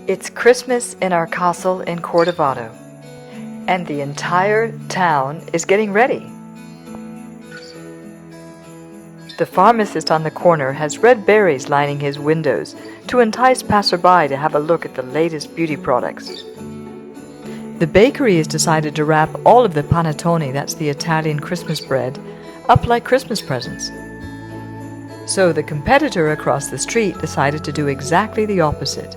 It's Christmas in our castle in Cordovado, and the entire town is getting ready. The pharmacist on the corner has red berries lining his windows to entice passerby to have a look at the latest beauty products. The bakery has decided to wrap all of the panettone, that's the Italian Christmas bread, up like Christmas presents. So the competitor across the street decided to do exactly the opposite.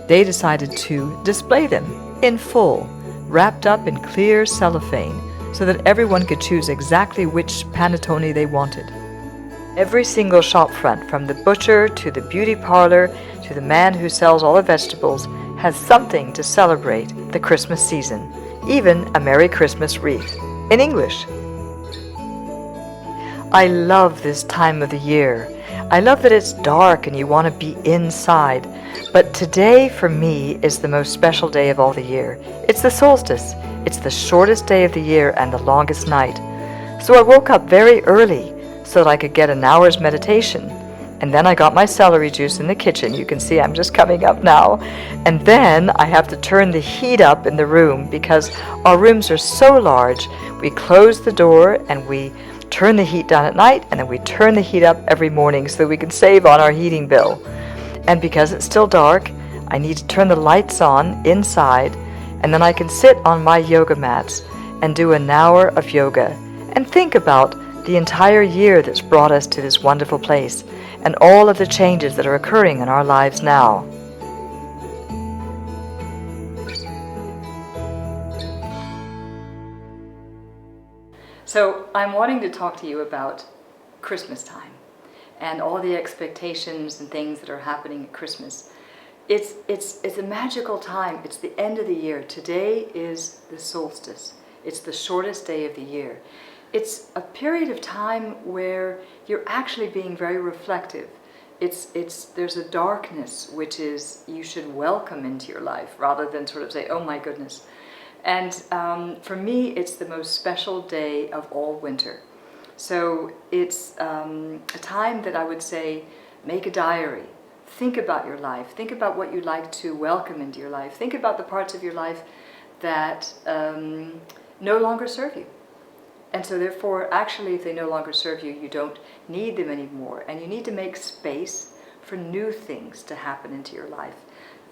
They decided to display them in full, wrapped up in clear cellophane, so that everyone could choose exactly which panettone they wanted. Every single shop front, from the butcher to the beauty parlor to the man who sells all the vegetables, has something to celebrate the Christmas season, even a Merry Christmas wreath, in English. I love this time of the year. I love that it's dark and you want to be inside. But today, for me, is the most special day of all the year. It's the solstice. It's the shortest day of the year and the longest night. So I woke up very early so that I could get an hour's meditation. And then I got my celery juice in the kitchen. You can see I'm just coming up now. And then I have to turn the heat up in the room because our rooms are so large. We close the door and we turn the heat down at night, and then we turn the heat up every morning so that we can save on our heating bill. And because it's still dark, I need to turn the lights on inside, and then I can sit on my yoga mats and do an hour of yoga and think about the entire year that's brought us to this wonderful place and all of the changes that are occurring in our lives now. So I'm wanting to talk to you about Christmas time and all the expectations and things that are happening at Christmas. It's a magical time. It's the end of the year. Today is the solstice. It's the shortest day of the year. It's a period of time where you're actually being very reflective. There's a darkness which is you should welcome into your life rather than sort of say, oh my goodness. And for me, it's the most special day of all winter. So it's a time that I would say, make a diary. Think about your life. Think about what you'd like to welcome into your life. Think about the parts of your life that no longer serve you. And so therefore, actually, if they no longer serve you, you don't need them anymore. And you need to make space for new things to happen into your life.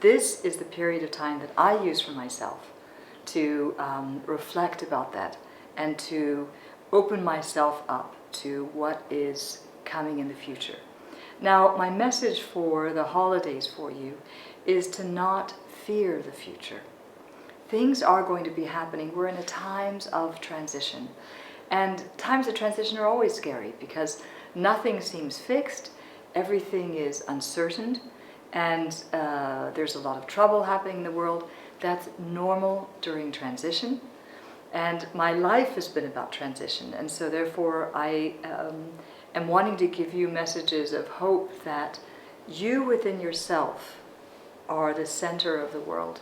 This is the period of time that I use for myself to reflect about that and to open myself up to what is coming in the future. Now, my message for the holidays for you is to not fear the future. Things are going to be happening. We're in a times of transition. And times of transition are always scary because nothing seems fixed, everything is uncertain, and there's a lot of trouble happening in the world. That's normal during transition, and my life has been about transition, and so therefore I am wanting to give you messages of hope that you within yourself are the center of the world.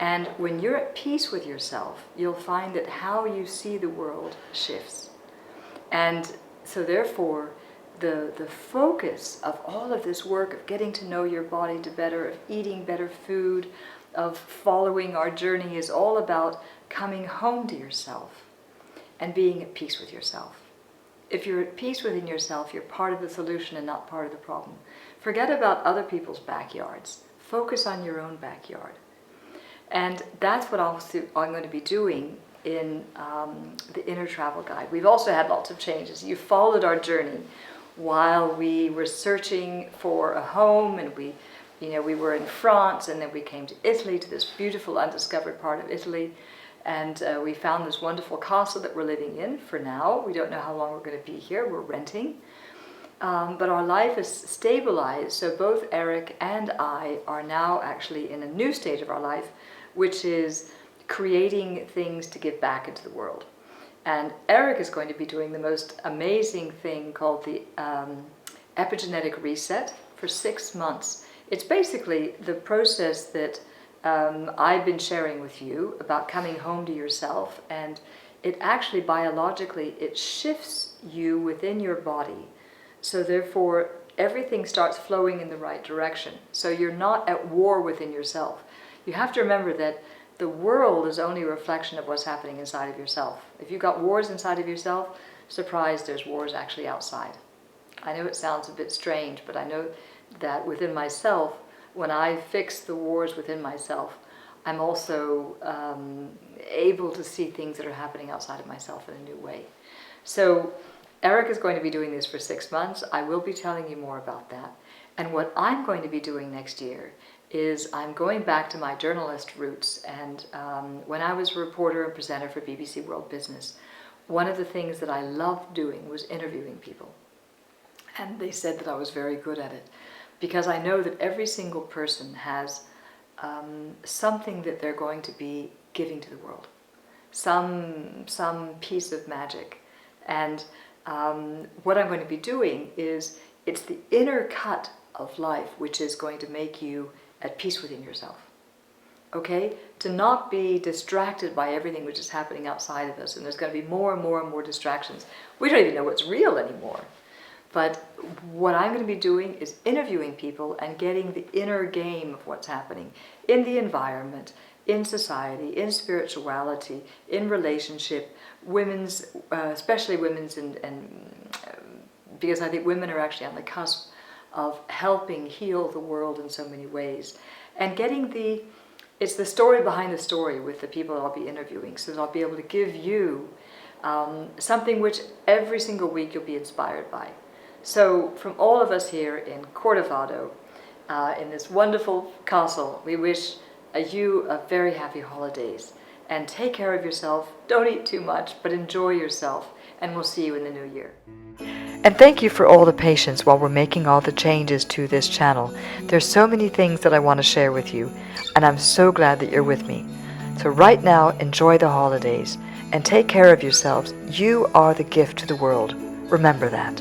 And when you're at peace with yourself, you'll find that how you see the world shifts. And so therefore, the focus of all of this work of getting to know your body to better, of eating better food, of following our journey is all about coming home to yourself and being at peace with yourself. If you're at peace within yourself, you're part of the solution and not part of the problem. Forget about other people's backyards. Focus on your own backyard. And that's what I'm going to be doing in the Inner Travel Guide. We've also had lots of changes. You followed our journey while we were searching for a home, and we were in France, and then we came to Italy, to this beautiful undiscovered part of Italy, and we found this wonderful castle that we're living in for now. We don't know how long we're going to be here. We're renting. But our life is stabilized, so both Eric and I are now actually in a new stage of our life, which is creating things to give back into the world. And Eric is going to be doing the most amazing thing called the epigenetic reset for 6 months. It's basically the process that I've been sharing with you about coming home to yourself, and it actually biologically, it shifts you within your body So therefore, everything starts flowing in the right direction. So you're not at war within yourself. You have to remember that the world is only a reflection of what's happening inside of yourself. If you've got wars inside of yourself, surprise, there's wars actually outside. I know it sounds a bit strange, but I know that within myself, when I fix the wars within myself, I'm also able to see things that are happening outside of myself in a new way. So Eric is going to be doing this for 6 months. I will be telling you more about that. And what I'm going to be doing next year is I'm going back to my journalist roots. And when I was a reporter and presenter for BBC World Business, one of the things that I loved doing was interviewing people. And they said that I was very good at it, because I know that every single person has something that they're going to be giving to the world, some piece of magic. And what I'm going to be doing is, it's the inner cut of life which is going to make you at peace within yourself. Okay? To not be distracted by everything which is happening outside of us. And there's going to be more and more and more distractions. We don't even know what's real anymore. But what I'm going to be doing is interviewing people and getting the inner game of what's happening in the environment, in society, in spirituality, in relationship, women's, especially women's, and because I think women are actually on the cusp of helping heal the world in so many ways. And getting it's the story behind the story with the people I'll be interviewing, so that I'll be able to give you something which every single week you'll be inspired by. So from all of us here in Cordovado, in this wonderful castle, we wish you a very happy holidays. And take care of yourself. Don't eat too much, but enjoy yourself. And we'll see you in the new year. And thank you for all the patience while we're making all the changes to this channel. There's so many things that I want to share with you, and I'm so glad that you're with me. So right now, enjoy the holidays and take care of yourselves. You are the gift to the world. Remember that.